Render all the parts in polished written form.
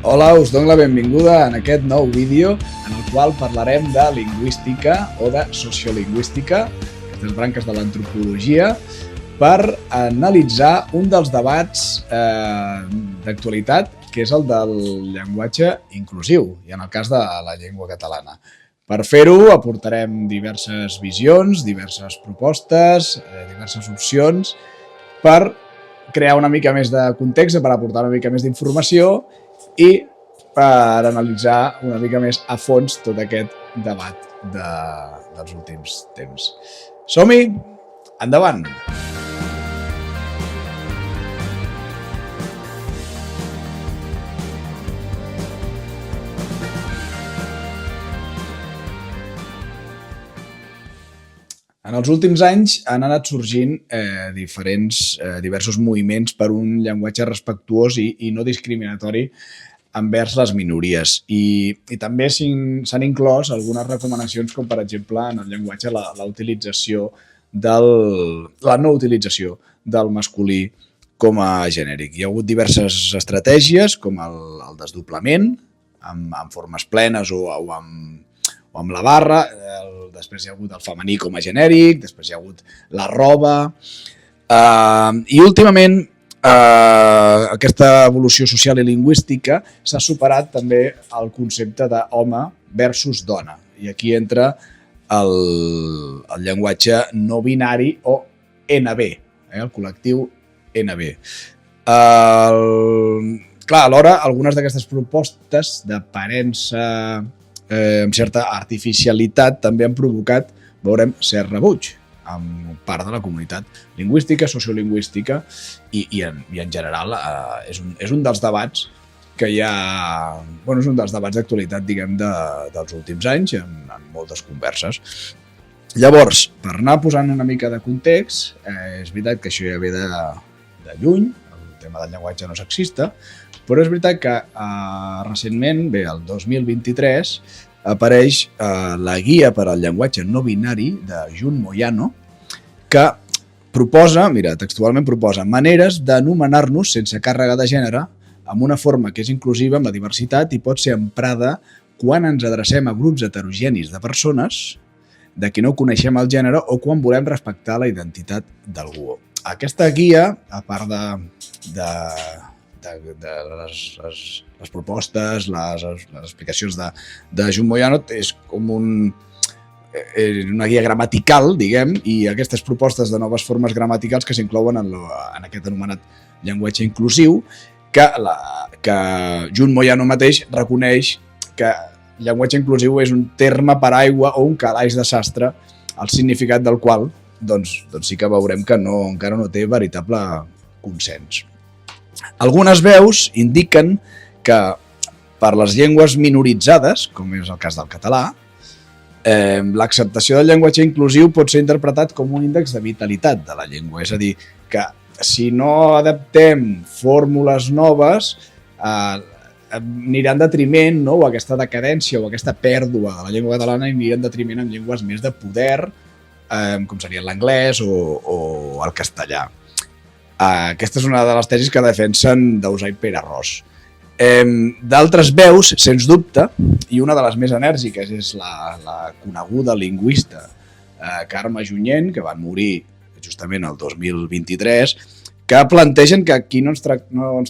Hola, us dono la benvinguda en aquest nou vídeo en el qual parlarem de lingüística o de sociolingüística, aquestes branques de l'antropologia, per analitzar un dels debats d'actualitat, que és el del llenguatge inclusiu, i en el cas de la llengua catalana. Per fer-ho aportarem diverses visions, diverses propostes, diverses opcions, per crear una mica més de context, per aportar una mica més d'informació i per analitzar una mica més a fons tot aquest debat dels últims temps. Som-hi! Endavant! En els últims anys han anat sorgint diversos moviments per un llenguatge respectuós i no discriminatori envers les minories. I també s'han inclòs algunes recomanacions, com per exemple en el llenguatge la no utilització del masculí com a genèric. Hi ha hagut diverses estratègies, com el desdoblament, amb formes plenes o amb la barra, després hi ha hagut el femení com a genèric, després hi ha hagut la roba, i últimament aquesta evolució social i lingüística s'ha superat també el concepte d'home versus dona, i aquí entra el llenguatge no binari o NB, el col·lectiu NB. Clar, alhora, algunes d'aquestes propostes d'aparença amb certa artificialitat també han provocat, veurem, cert rebuig amb part de la comunitat lingüística, sociolingüística i en general és un dels debats que hi ha, és un dels debats d'actualitat, diguem, dels últims anys en moltes converses. Llavors, per anar posant una mica de context, és veritat que això ja ve de lluny, el tema del llenguatge no sexista, però és veritat que recentment, el 2023, apareix la guia per al llenguatge no binari de Jun Moyano, que textualment proposa maneres d'anomenar-nos sense càrrega de gènere amb una forma que és inclusiva amb la diversitat i pot ser emprada quan ens adrecem a grups heterogenis de persones de qui no coneixem el gènere o quan volem respectar la identitat d'algú. Aquesta guia, a part de les propostes, les explicacions de Jun Moyano, és com una guia gramatical, diguem, i aquestes propostes de noves formes gramaticals que s'inclouen en aquest anomenat llenguatge inclusiu, que Jun Moyano mateix reconeix que llenguatge inclusiu és un terme paraigua o un calaix de sastre, el significat del qual sí que veurem que encara no té veritable consens. Algunes veus indiquen que per les llengües minoritzades, com és el cas del català, l'acceptació del llenguatge inclusiu pot ser interpretat com un índex de vitalitat de la llengua. És a dir, que si no adaptem fórmules noves, anirà en detriment, o aquesta decadència o aquesta pèrdua de la llengua catalana anirà en detriment amb llengües més de poder, com serien l'anglès o el castellà. Aquesta és una de les tesis que defensen Dausà i Pere Ros. D'altres veus, sens dubte, i una de les més enèrgiques és la coneguda lingüista Carme Junyent, que va morir justament el 2023, que plantegen que aquí no ens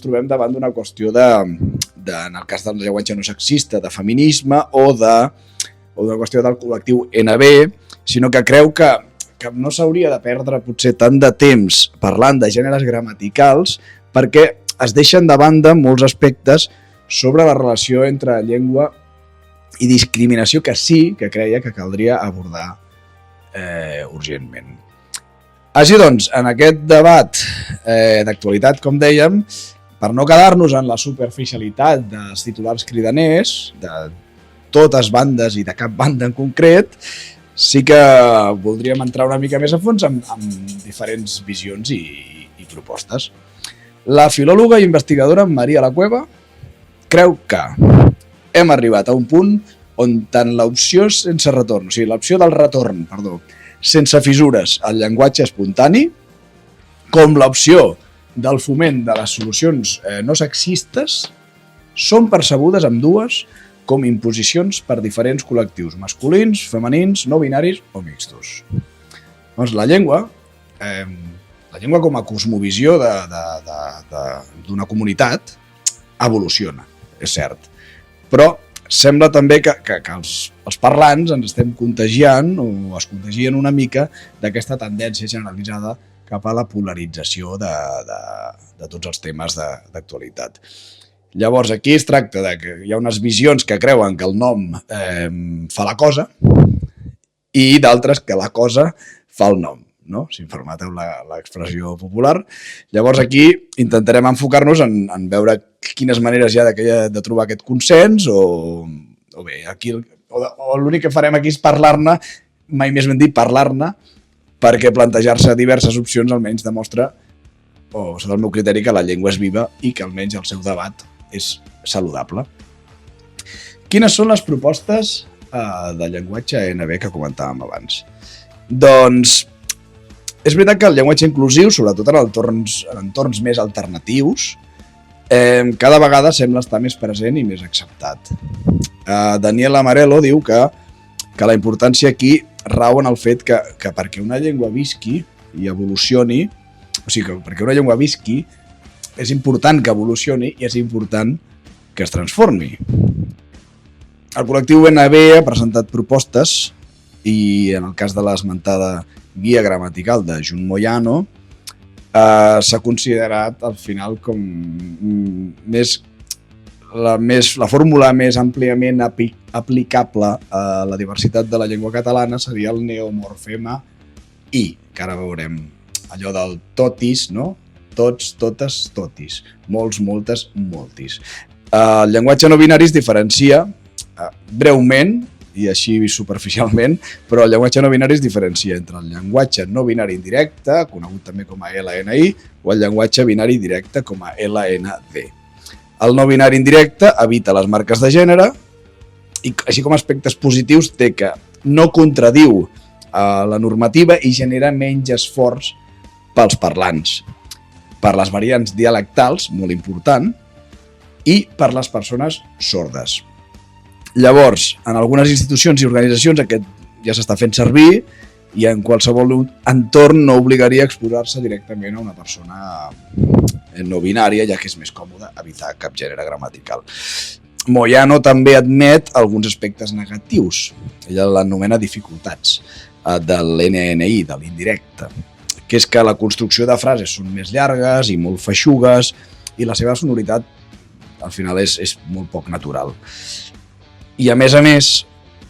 trobem davant d'una qüestió en el cas del llenguatge no sexista, de feminisme o d'una qüestió del col·lectiu NB, sinó que creu que no s'hauria de perdre potser tant de temps parlant de gèneres gramaticals perquè es deixen de banda molts aspectes sobre la relació entre llengua i discriminació que sí que creia que caldria abordar urgentment. Així doncs, en aquest debat d'actualitat, com dèiem, per no quedar-nos en la superficialitat dels titulars cridaners, de totes bandes i de cap banda en concret, sí que voldríem entrar una mica més a fons amb diferents visions i propostes. La filòloga i investigadora Maria La Cueva creu que hem arribat a un punt on tant l'opció sense retorn, o sigui, l'opció del retorn, sense fissures al llenguatge espontani, com l'opció del foment de les solucions no sexistes són percebudes ambdues com imposicions per diferents col·lectius masculins, femenins, no binaris o mixtos. Doncs la llengua com a cosmovisió d'una comunitat evoluciona, és cert. Però sembla també que els parlants ens estem contagiant o es contagien una mica d'aquesta tendència generalitzada cap a la polarització de tots els temes d'actualitat. Llavors, aquí es tracta de que hi ha unes visions que creuen que el nom fa la cosa i d'altres que la cosa fa el nom, no? Si em permeteu l'expressió popular. Llavors, aquí intentarem enfocar-nos en veure quines maneres hi ha de trobar aquest consens o bé, aquí l'únic que farem aquí és parlar-ne, mai més ben dit parlar-ne, perquè plantejar-se diverses opcions almenys demostra, o sota el meu criteri, que la llengua és viva i que almenys el seu debat és saludable. Quines són les propostes de llenguatge ENB que comentàvem abans? Doncs és veritat que el llenguatge inclusiu, sobretot en entorns més alternatius, cada vegada sembla estar més present i més acceptat. Daniel Amarello diu que la importància aquí rau en el fet que perquè una llengua visqui i evolucioni, o sigui, que perquè una llengua visqui és important que evolucioni i és important que es transformi. El col·lectiu ENB ha presentat propostes i en el cas de l'esmentada guia gramatical de Jun Moyano s'ha considerat al final com la fórmula més àmpliament aplicable a la diversitat de la llengua catalana seria el neomorfema i, que ara veurem allò del totis, no? Tots, totes, totis. Molts, moltes, moltis. El llenguatge no binari es diferencia breument i així superficialment, però el llenguatge no binari es diferencia entre el llenguatge no binari indirecte, conegut també com a LNI, o el llenguatge binari directe com a LND. El no binari indirecte evita les marques de gènere i, així com aspectes positius, té que no contradiu la normativa i genera menys esforç pels parlants, per les variants dialectals, molt important, i per les persones sordes. Llavors, en algunes institucions i organitzacions aquest ja s'està fent servir i en qualsevol entorn no obligaria a exposar-se directament a una persona no binària, ja que és més còmode evitar cap gènere gramatical. Moyano també admet alguns aspectes negatius, ella l'anomena dificultats de l'NNI, de l'indirecte, que és que la construcció de frases són més llargues i molt feixugues i la seva sonoritat al final és molt poc natural. I a més,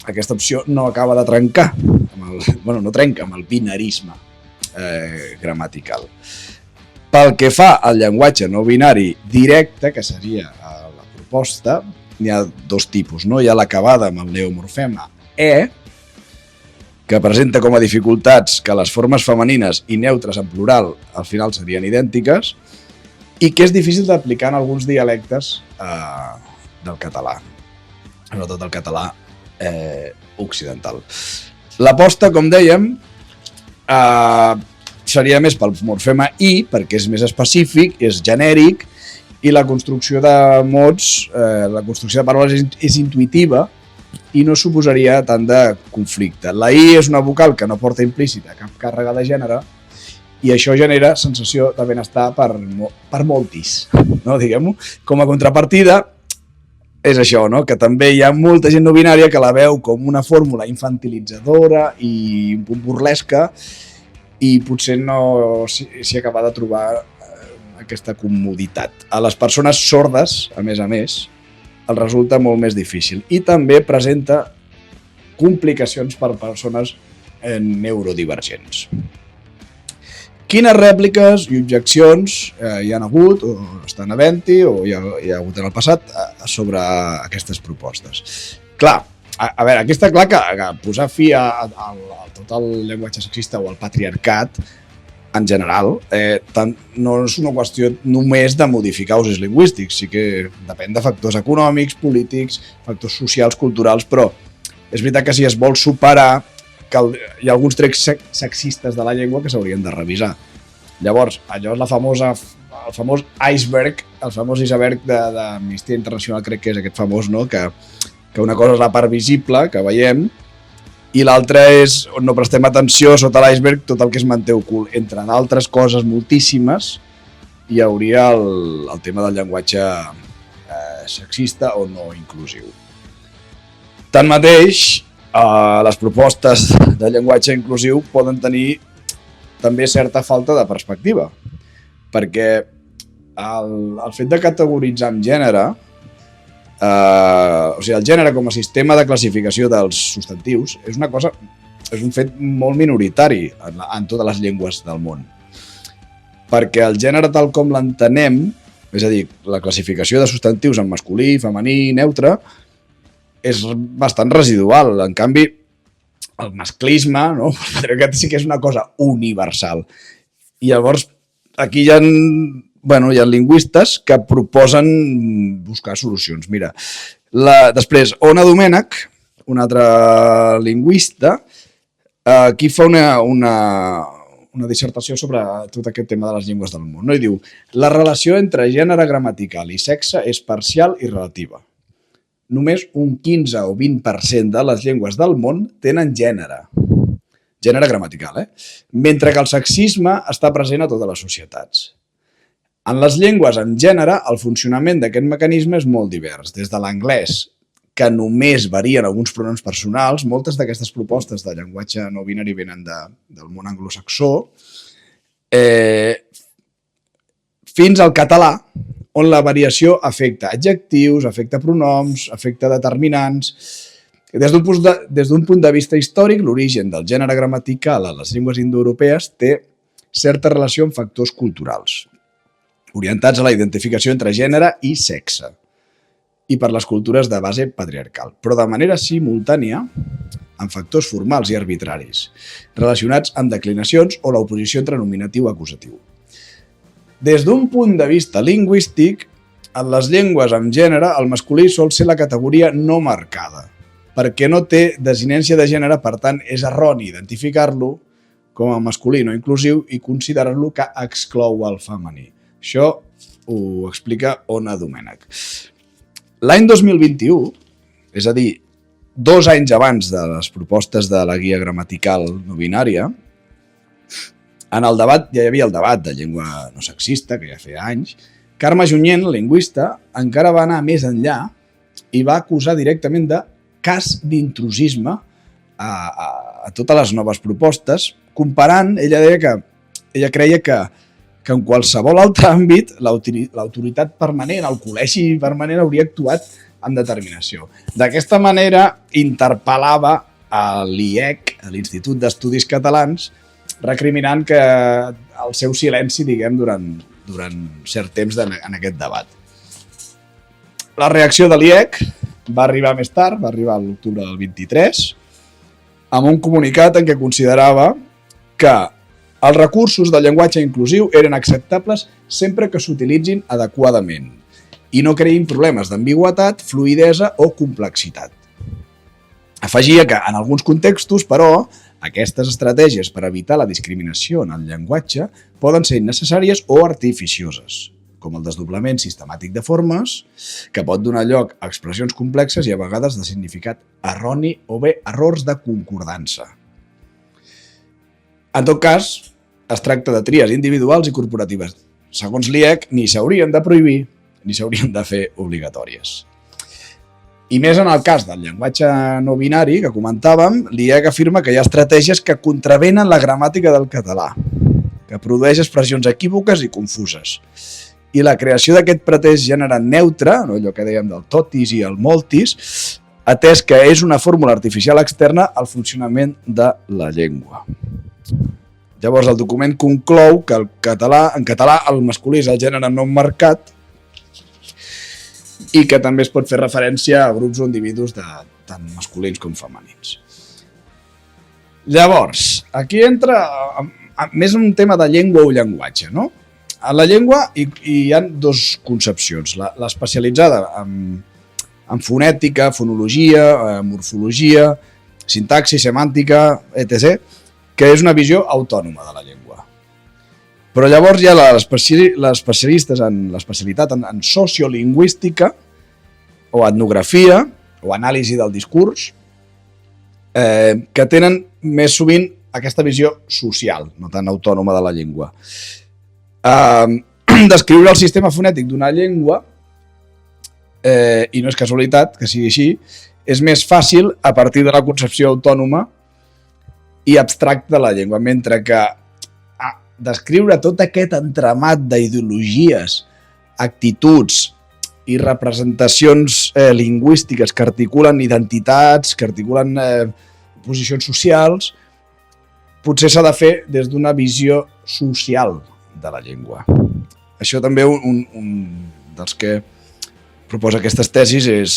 aquesta opció no acaba de trencar, no trenca amb el binarisme gramatical. Pel que fa al llenguatge no binari directe, que seria la proposta, n'hi ha dos tipus, no? Hi ha l'acabada amb el neomorfema E, que presenta com a dificultats que les formes femenines i neutres en plural al final serien idèntiques i que és difícil d'aplicar en alguns dialectes del català, sobretot el català occidental. L'aposta, com dèiem, seria més pel morfema I, perquè és més específic, és genèric, i la construcció de mots, la construcció de paraules és intuïtiva i no suposaria tant de conflicte. La I és una vocal que no porta implícita cap càrrega de gènere i això genera sensació de benestar per moltis, no? Diguem-ho. Com a contrapartida, és això, no? Que també hi ha molta gent no binària que la veu com una fórmula infantilitzadora i un punt burlesca i potser no s'hi acaba de trobar aquesta comoditat. A les persones sordes, a més, el resulta molt més difícil i també presenta complicacions per persones neurodivergents. Quines rèpliques i objeccions hi han hagut o estan havent-hi o hi ha hagut en el passat sobre aquestes propostes? Clar, a veure, aquí està clar que posar fi a tot el llenguatge sexista o al patriarcat en general no és una qüestió només de modificar usos lingüístics, sí que depèn de factors econòmics, polítics, factors socials, culturals, però és veritat que si es vol superar que hi ha alguns trets sexistes de la llengua que s'haurien de revisar. Llavors, allò és la famosa el famós iceberg, el famós iceberg d'Amnistia Internacional, crec que és aquest famós, no? Que una cosa és la part visible, que veiem, i l'altra és on no prestem atenció, sota l'iceberg, tot el que es manté ocult. Entre d'altres coses moltíssimes, hi hauria el tema del llenguatge sexista o no inclusiu. Tanmateix, les propostes de llenguatge inclusiu poden tenir també certa falta de perspectiva, perquè el fet de categoritzar en gènere, o sigui, el gènere com a sistema de classificació dels substantius és un fet molt minoritari en totes les llengües del món, perquè el gènere tal com l'entenem, és a dir, la classificació de substantius en masculí, femení, neutre, és bastant residual. En canvi, el masclisme, no? Aquest sí que és una cosa universal. I llavors, aquí hi ha lingüistes que proposen buscar solucions. Mira, després, Ona Domènech, un altre lingüista, aquí fa una dissertació sobre tot aquest tema de les llengües del món. No? I diu, la relació entre gènere gramatical i sexe és parcial i relativa. Només un 15 o 20% de les llengües del món tenen gènere gramatical, mentre que el sexisme està present a totes les societats. En les llengües amb gènere, el funcionament d'aquest mecanisme és molt divers. Des de l'anglès, que només varien alguns pronoms personals, moltes d'aquestes propostes de llenguatge no binari venen del món anglosaxó, fins al català, on la variació afecta adjectius, afecta pronoms, afecta determinants. Des d'un punt de vista històric, l'origen del gènere gramatical a les llengües indoeuropees té certa relació amb factors culturals, orientats a la identificació entre gènere i sexe, i per les cultures de base patriarcal, però de manera simultània amb factors formals i arbitraris, relacionats amb declinacions o l'oposició entre nominatiu i acusatiu. Des d'un punt de vista lingüístic, en les llengües amb gènere, el masculí sol ser la categoria no marcada, perquè no té desinència de gènere, per tant, és erroni identificar-lo com a masculí no inclusiu i considerar-lo que exclou el femení. Això ho explica Ona Domènech. L'any 2021, és a dir, 2 anys abans de les propostes de la guia gramatical no binària, en el debat, ja hi havia el debat de llengua no sexista, que ja feia anys, Carme Junyent, lingüista, encara va anar més enllà i va acusar directament de cas d'intrusisme a totes les noves propostes, comparant, ella deia que ella creia que en qualsevol altre àmbit l'autoritat permanent, el col·legi permanent hauria actuat amb determinació. D'aquesta manera interpel·lava a l'IEC, a l'Institut d'Estudis Catalans, recriminant que el seu silenci, diguem, durant cert temps en aquest debat. La reacció de l'IEC va arribar més tard, va arribar a l'octubre del 23, amb un comunicat en què considerava que els recursos del llenguatge inclusiu eren acceptables sempre que s'utilitzin adequadament i no creïn problemes d'ambigüitat, fluïdesa o complexitat. Afegia que, en alguns contextos, però, aquestes estratègies per evitar la discriminació en el llenguatge poden ser innecessàries o artificioses, com el desdoblament sistemàtic de formes, que pot donar lloc a expressions complexes i a vegades de significat erroni o bé errors de concordança. En tot cas, es tracta de tries individuals i corporatives. Segons l'IEC, ni s'haurien de prohibir ni s'haurien de fer obligatòries. I més en el cas del llenguatge no binari que comentàvem, l'IEC afirma que hi ha estratègies que contravenen la gramàtica del català, que produeix expressions equívoques i confuses. I la creació d'aquest pretès gènere neutre, allò que dèiem del totis i el moltis, atès que és una fórmula artificial externa al funcionament de la llengua. Llavors, el document conclou que en català el masculí és el gènere no marcat i que també es pot fer referència a grups o individus tant masculins com femenins. Llavors, aquí entra més un tema de llengua o llenguatge, no? A la llengua hi ha 2 concepcions, l'especialitzada en fonètica, fonologia, morfologia, sintaxi, semàntica, etc., que és una visió autònoma de la llengua. Però llavors hi ha les especialistes en l'especialitat en sociolingüística o etnografia o anàlisi del discurs que tenen més sovint aquesta visió social, no tan autònoma de la llengua. Descriure el sistema fonètic d'una llengua, i no és casualitat que sigui així, és més fàcil a partir de la concepció autònoma i abstracta de la llengua, mentre que descriure tot aquest entramat d'ideologies, actituds i representacions lingüístiques que articulen identitats, que articulen posicions socials, potser s'ha de fer des d'una visió social de la llengua. Això també un dels que proposa aquestes tesis és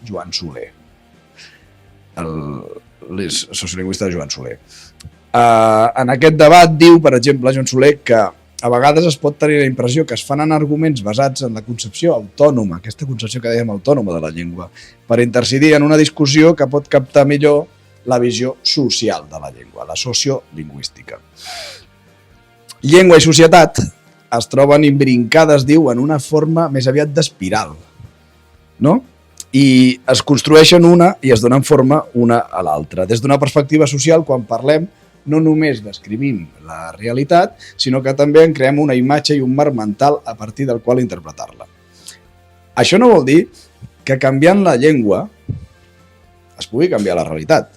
Joan Soler, el sociolingüista Joan Soler. En aquest debat diu, per exemple, Joan Soler, que a vegades es pot tenir la impressió que es fan arguments basats en la concepció autònoma, aquesta concepció que dèiem autònoma de la llengua, per incidir en una discussió que pot captar millor la visió social de la llengua, la sociolingüística. Llengua i societat es troben imbrincades, diu, en una forma més aviat d'espiral, no? I es construeixen una i es donen forma una a l'altra. Des d'una perspectiva social, quan parlem, no només descrivim la realitat, sinó que també en creem una imatge i un marc mental a partir del qual interpretar-la. Això no vol dir que canviant la llengua es pugui canviar la realitat.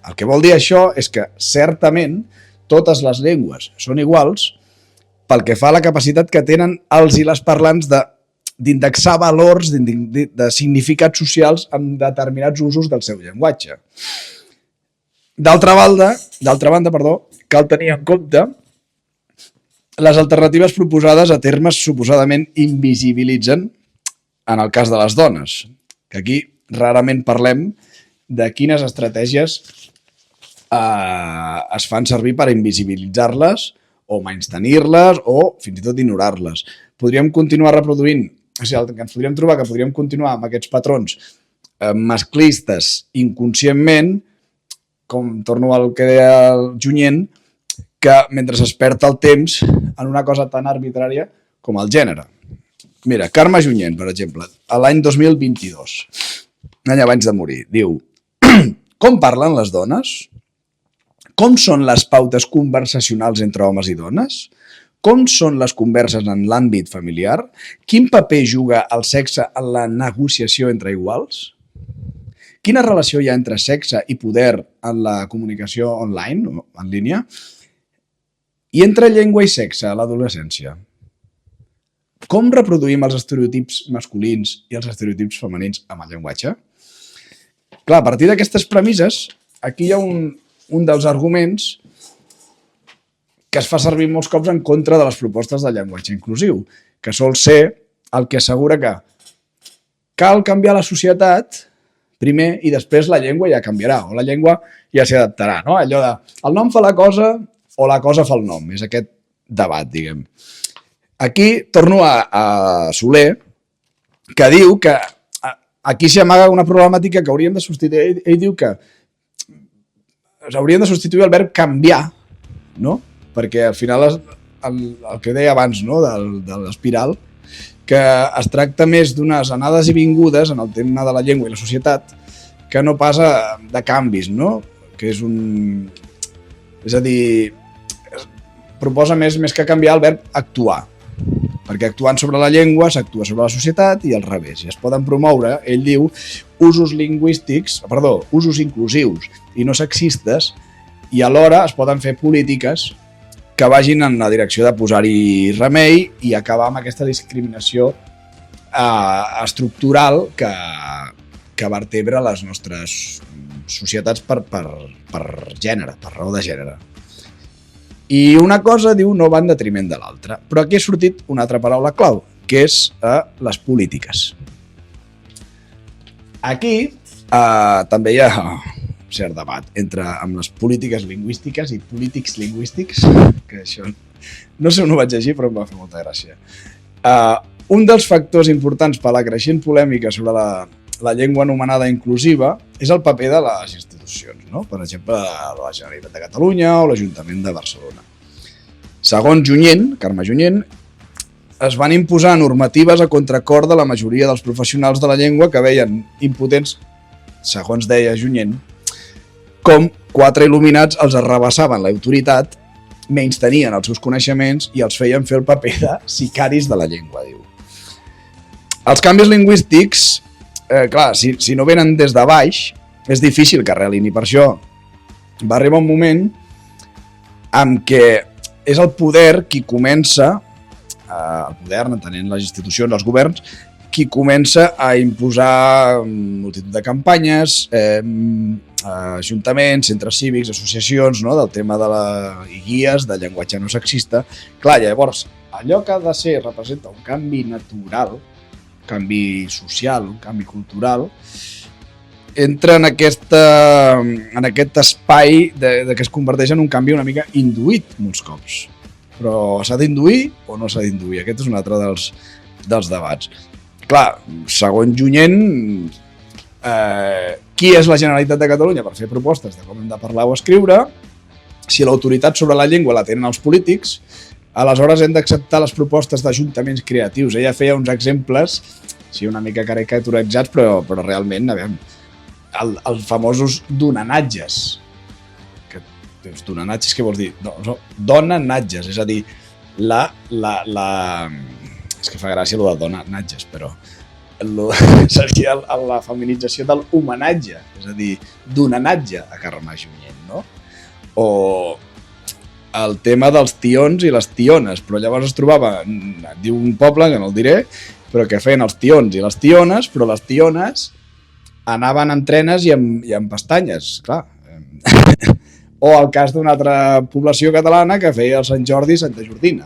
El que vol dir això és que, certament, totes les llengües són iguals pel que fa a la capacitat que tenen els i les parlants d'indexar valors, de significats socials amb determinats usos del seu llenguatge. D'altra banda, cal tenir en compte les alternatives proposades a termes suposadament invisibilitzen en el cas de les dones, que aquí rarament parlem de quines estratègies es fan servir per invisibilitzar-les o menystenir-les o fins i tot ignorar-les. Podríem continuar reproduint, o sigui, ens podríem trobar que podríem continuar amb aquests patrons masclistes inconscientment, com torno al que deia el Junyent, que mentre es perd el temps en una cosa tan arbitrària com el gènere. Mira, Carme Junyent, per exemple, a l'any 2022, un any abans de morir, diu: com parlen les dones? Com són les pautes conversacionals entre homes i dones? Com són les converses en l'àmbit familiar? Quin paper juga el sexe en la negociació entre iguals? Quina relació hi ha entre sexe i poder en la comunicació online, en línia? I entre llengua i sexe a l'adolescència? Com reproduïm els estereotips masculins i els estereotips femenins amb el llenguatge? Clar, a partir d'aquestes premisses, aquí hi ha un dels arguments que es fa servir molts cops en contra de les propostes del llenguatge inclusiu, que sol ser el que assegura que cal canviar la societat primer i després la llengua ja canviarà, o la llengua ja s'hi adaptarà, no? Allò de el nom fa la cosa o la cosa fa el nom, és aquest debat, diguem. Aquí torno a Soler, que diu que aquí s'hi amaga una problemàtica que hauríem de substituir. Ell diu que hauríem de substituir el verb canviar, no? Perquè al final el que deia abans, no? De l'espiral, que es tracta més d'unes anades i vingudes en el tema de la llengua i la societat que no passa de canvis, no? Que és a dir, proposa més que canviar el verb actuar, perquè actuant sobre la llengua s'actua sobre la societat i al revés. I es poden promoure, ell diu, usos inclusius i no sexistes, i alhora es poden fer polítiques que vagin en la direcció de posar-hi remei i acabar amb aquesta discriminació estructural que vertebra les nostres societats per gènere, per raó de gènere. I una cosa, diu, no va en detriment de l'altra. Però aquí ha sortit una altra paraula clau, que és les polítiques. Aquí també hi ha cert debat amb les polítiques lingüístiques i polítics lingüístics, que això no sé on ho vaig llegir, però em va fer molta gràcia. Un dels factors importants per a la creixent polèmica sobre la llengua anomenada inclusiva és el paper de les institucions, no? Per exemple, la Generalitat de Catalunya o l'Ajuntament de Barcelona. Segons Junyent, Carme Junyent, es van imposar normatives a contracor de la majoria dels professionals de la llengua que veien impotents, segons deia Junyent, com 4 il·luminats els arrabassaven l'autoritat, menystenien els seus coneixements i els feien fer el paper de sicaris de la llengua, diu. Els canvis lingüístics, clar, si no venen des de baix, és difícil que arrelin, i per això va arribar un moment en què és el poder qui comença, el poder, entenent les institucions, els governs, qui comença a imposar multitud de campanyes, ajuntaments, centres cívics, associacions, no?, del tema i guies de llenguatge no sexista. Clar, llavors, allò que ha de ser representa un canvi natural, un canvi social, un canvi cultural, entra en aquest espai que es converteix en un canvi una mica induït molts cops. Però s'ha d'induir o no s'ha d'induir? Aquest és un altre dels debats. Clar, segons Junyent, qui és la Generalitat de Catalunya per fer propostes de com hem de parlar o escriure? Si l'autoritat sobre la llengua la tenen els polítics, aleshores hem d'acceptar les propostes d'ajuntaments creatius. Ella feia uns exemples, sí, una mica caricaturitzats, però realment, a veure, els famosos donanatges. Donanatges, què vols dir? No, donanatges, és a dir, és que fa gràcia allò de donanatges, però seria la feminització de l'homenatge, és a dir, donanatge a Carme Junyent, no? O el tema dels tions i les tiones, però llavors es trobava, diu un poble, que no el diré, però que feien els tions i les tiones, però les tiones anaven amb trenes i amb pestanyes, clar. O el cas d'una altra població catalana que feia el Sant Jordi i Santa Jordina.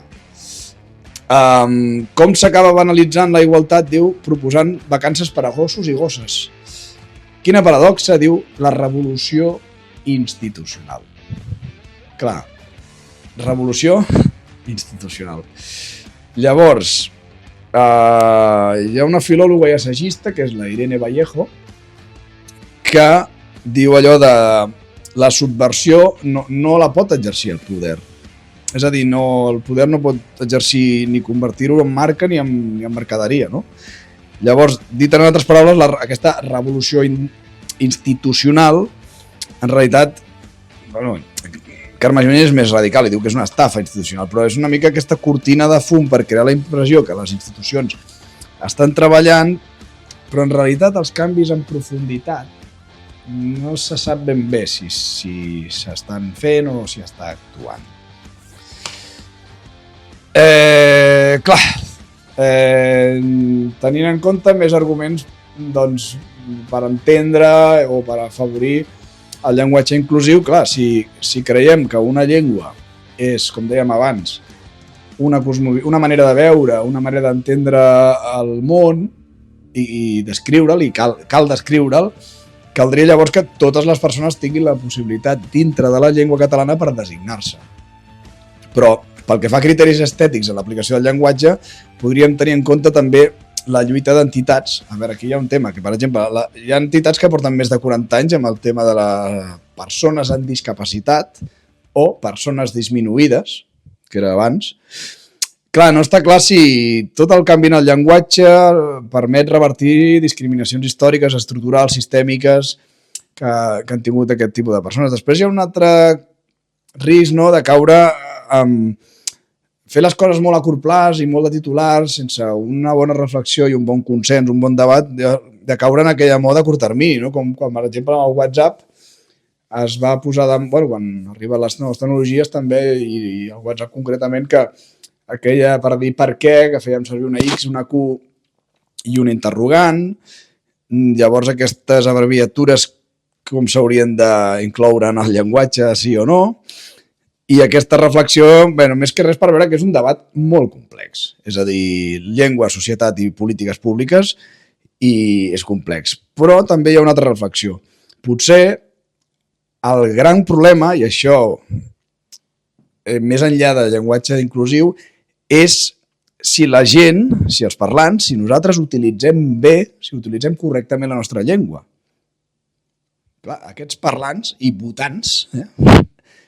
Com s'acaba banalitzant la igualtat, diu, proposant vacances per a gossos i gosses. Quina paradoxa, diu, la revolució institucional. Clar, revolució institucional. Llavors, hi ha una filòloga i assagista, que és la Irene Vallejo, que diu allò de la subversió no la pot exercir el poder. És a dir, el poder no pot exercir ni convertir-ho en marca ni en mercaderia, no? Llavors, dit en altres paraules, aquesta revolució institucional, en realitat, bueno, Carme Junyent és més radical i diu que és una estafa institucional, però és una mica aquesta cortina de fum per crear la impressió que les institucions estan treballant, però en realitat els canvis en profunditat no se sap ben bé si s'estan fent o si està actuant. Clar, tenint en compte més arguments, doncs, per entendre o per afavorir el llenguatge inclusiu, clar, si creiem que una llengua és, com dèiem abans, una manera de veure, una manera d'entendre el món i descriure'l, i cal descriure'l, caldria llavors que totes les persones tinguin la possibilitat dintre de la llengua catalana per designar-se. Però pel que fa a criteris estètics en l'aplicació del llenguatge, podríem tenir en compte també la lluita d'entitats. A veure, aquí hi ha un tema que, per exemple, hi ha entitats que porten més de 40 anys amb el tema de les persones amb discapacitat o persones disminuïdes, que era abans. Clar, no està clar si tot el canvi en el llenguatge permet revertir discriminacions històriques, estructurals, sistèmiques que han tingut aquest tipus de persones. Després hi ha un altre risc, no?, de caure en fer les coses molt a curt plaç i molt de titulars, sense una bona reflexió i un bon consens, un bon debat, de caure en aquella moda a curt termini, no? Com quan, per exemple, amb el WhatsApp es va posar quan arriben les noves tecnologies també, i el WhatsApp concretament, que aquella per dir per què, que fèiem servir una X, una Q i un interrogant. Llavors aquestes abreviatures com s'haurien d'incloure en el llenguatge, sí o no. I aquesta reflexió, més que res per veure que és un debat molt complex. És a dir, llengua, societat i polítiques públiques, i és complex. Però també hi ha una altra reflexió. Potser el gran problema, i això més enllà del llenguatge inclusiu, és si la gent, si els parlants, si nosaltres utilitzem bé, si utilitzem correctament la nostra llengua. Clar, aquests parlants i votants,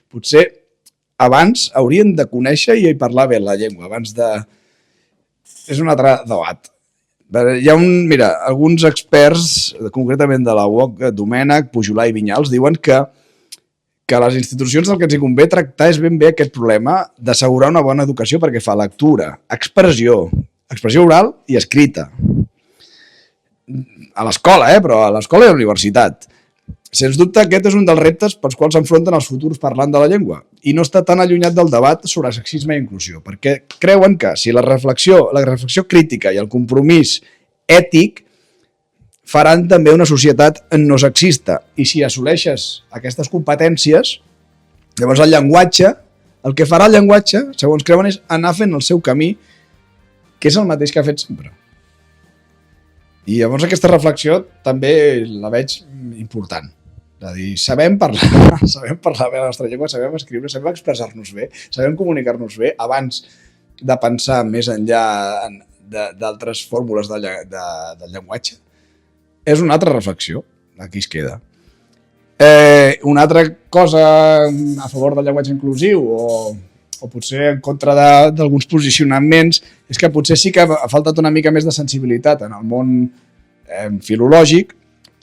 potser abans haurien de conèixer i parlar bé la llengua, abans de... És un altre debat. Hi ha alguns experts, concretament de la UOC, Domènech, Pujolà i Vinyals, diuen que a les institucions el que ens hi convé tractar és ben bé aquest problema d'assegurar una bona educació perquè fa lectura, expressió oral i escrita. A l'escola, però a l'escola i a la universitat. Sens dubte, aquest és un dels reptes pels quals s'enfronten els futurs parlant de la llengua i no està tan allunyat del debat sobre sexisme i inclusió, perquè creuen que si la reflexió crítica i el compromís ètic faran també una societat no sexista. I si assoleixes aquestes competències, llavors el que farà el llenguatge, segons creuen, és anar fent el seu camí, que és el mateix que ha fet sempre. I llavors aquesta reflexió també la veig important. És a dir, sabem parlar bé la nostra llengua, sabem escriure, sabem expressar-nos bé, sabem comunicar-nos bé abans de pensar més enllà d'altres fórmules del llenguatge. És una altra reflexió, aquí es queda. Una altra cosa a favor del llenguatge inclusiu o potser en contra d'alguns posicionaments és que potser sí que ha faltat una mica més de sensibilitat en el món filològic,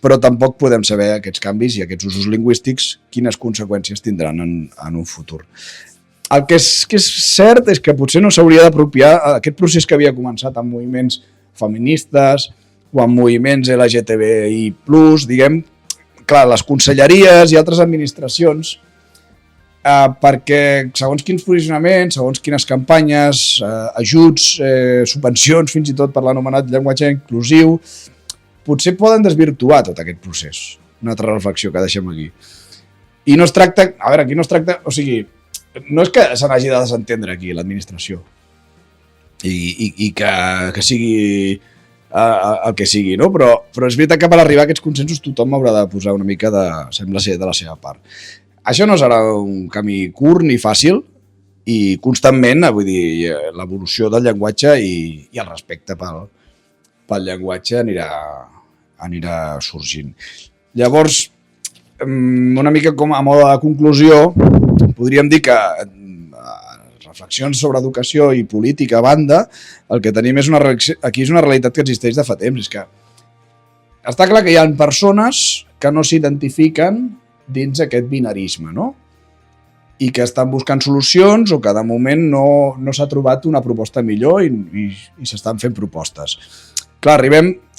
però tampoc podem saber aquests canvis i aquests usos lingüístics quines conseqüències tindran en un futur. El que és cert és que potser no s'hauria d'apropiar aquest procés que havia començat amb moviments feministes o amb moviments LGTBI+, diguem, clar, les conselleries i altres administracions, perquè segons quins posicionaments, segons quines campanyes, ajuts, subvencions, fins i tot per l'anomenat llenguatge inclusiu, potser poden desvirtuar tot aquest procés. Una altra reflexió que deixem aquí. I no es tracta... A veure, aquí no es tracta... O sigui, no és que se n'hagi de desentendre aquí l'administració i que sigui el que sigui, no? Però és veritat que per arribar a aquests consensos tothom haurà de posar una mica sembla ser, de la seva part. Això no serà un camí curt ni fàcil i constantment, vull dir, l'evolució del llenguatge i el respecte pel llenguatge anirà sorgint. Llavors, una mica com a mode de conclusió, podríem dir que reflexions sobre educació i política a banda, el que tenim aquí és una realitat que existeix de fa temps. És que està clar que hi ha persones que no s'identifiquen dins aquest binarisme, no? I que estan buscant solucions o que de moment no s'ha trobat una proposta millor i s'estan fent propostes. Clar,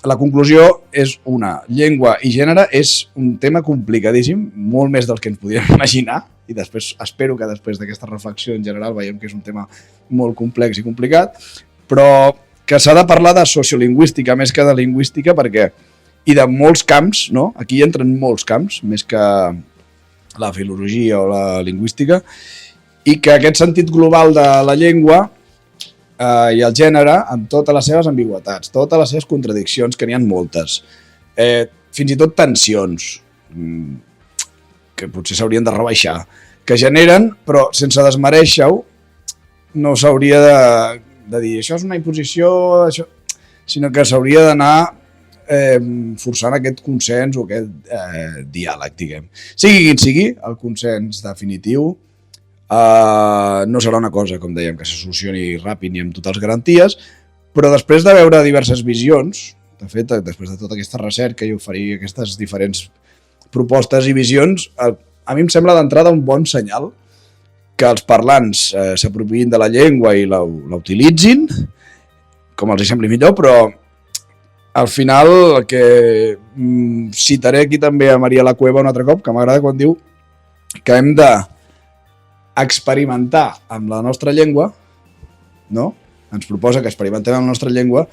la conclusió és una. Llengua i gènere és un tema complicadíssim, molt més del que ens podíem imaginar, i després espero que després d'aquesta reflexió en general veiem que és un tema molt complex i complicat, però que s'ha de parlar de sociolingüística més que de lingüística i de molts camps, no? Aquí entren molts camps, més que la filologia o la lingüística, i que aquest sentit global de la llengua i el gènere, amb totes les seves ambigüetats, totes les seves contradiccions, que n'hi ha moltes, fins i tot tensions, que potser s'haurien de rebaixar, que generen, però sense desmerèixer-ho, no s'hauria de dir això és una imposició, sinó que s'hauria d'anar forçant aquest consens o aquest diàleg, diguem. Sigui quin sigui el consens definitiu, no serà una cosa, com dèiem, que se solucioni ràpid ni amb totals garanties, però després de veure diverses visions, de fet, després de tota aquesta recerca i oferir aquestes diferents propostes i visions, a mi em sembla d'entrada un bon senyal que els parlants s'apropiïn de la llengua i la utilitzin, com els hi sembli millor, però al final el que citaré aquí també a Maria La Cueva un altre cop, que m'agrada quan diu que hem de experimentar amb la nostra llengua, no? Ens proposa que experimentem amb la nostra llengua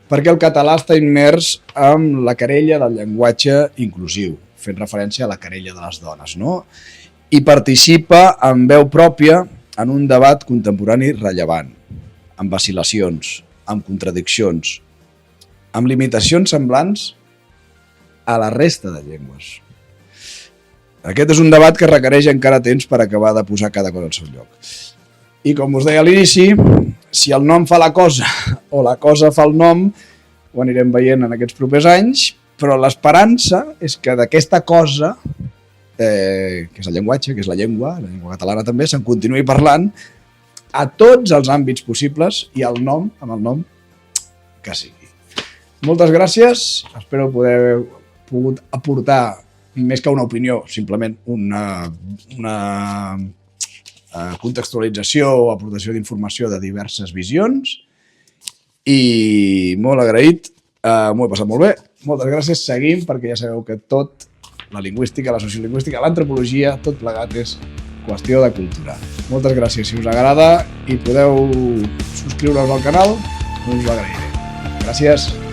perquè el català està immers en la querella del llenguatge inclusiu, fent referència a la querella de les dones, no? I participa amb veu pròpia en un debat contemporani rellevant, amb vacil·lacions, amb contradiccions, amb limitacions semblants a la resta de llengües. Aquest és un debat que requereix encara temps per acabar de posar cada cosa al seu lloc. I com us deia a l'inici, si el nom fa la cosa o la cosa fa el nom, ho anirem veient en aquests propers anys, però l'esperança és que d'aquesta cosa que és el llenguatge, que és la llengua catalana també, se'n continuï parlant a tots els àmbits possibles i amb el nom que sigui. Moltes gràcies, espero poder pogut aportar més que una opinió, simplement una contextualització o aportació d'informació de diverses visions i molt agraït, m'ho he passat molt bé, moltes gràcies, seguim perquè ja sabeu que tot, la lingüística, la sociolingüística, l'antropologia, tot plegat és qüestió de cultura. Moltes gràcies, si us agrada i podeu subscriure-us al canal, us ho agrairé. Gràcies.